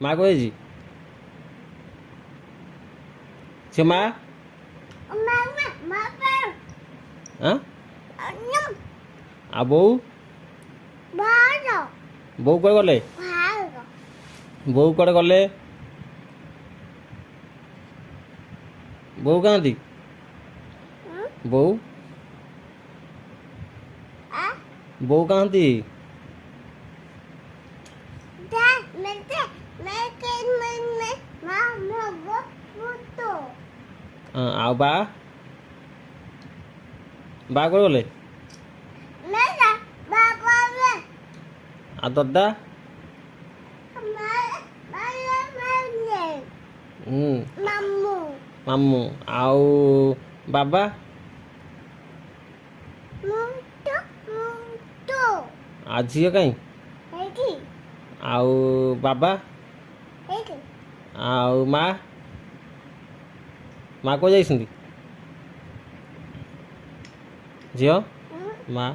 ମା କୁଆଡ଼େ ଯାଇଛି? ସେ ମା ଆଁ ଆଉ ବୋଉ ବୋଉ କୁଆଡ଼େ ଗଲେ? ବୋଉ କୁଆଡ଼େ ଗଲେ? ବୋଉ କାହାନ୍ତି? ବୋଉ ବୋଉ କାହାନ୍ତି? ଆଉ ବା ବା କୁଆଡ଼େ ଗଲେ? ଆଉ ଦଦା? ମାମୁଁ ଆଉ ବାବା? ଆଉ ଝିଅ କାଇଁ? ଆଉ ବାବା? ଆଉ ମା ମା କୁଆଡ଼େ ଯାଇଛନ୍ତି? ଝିଅ ମା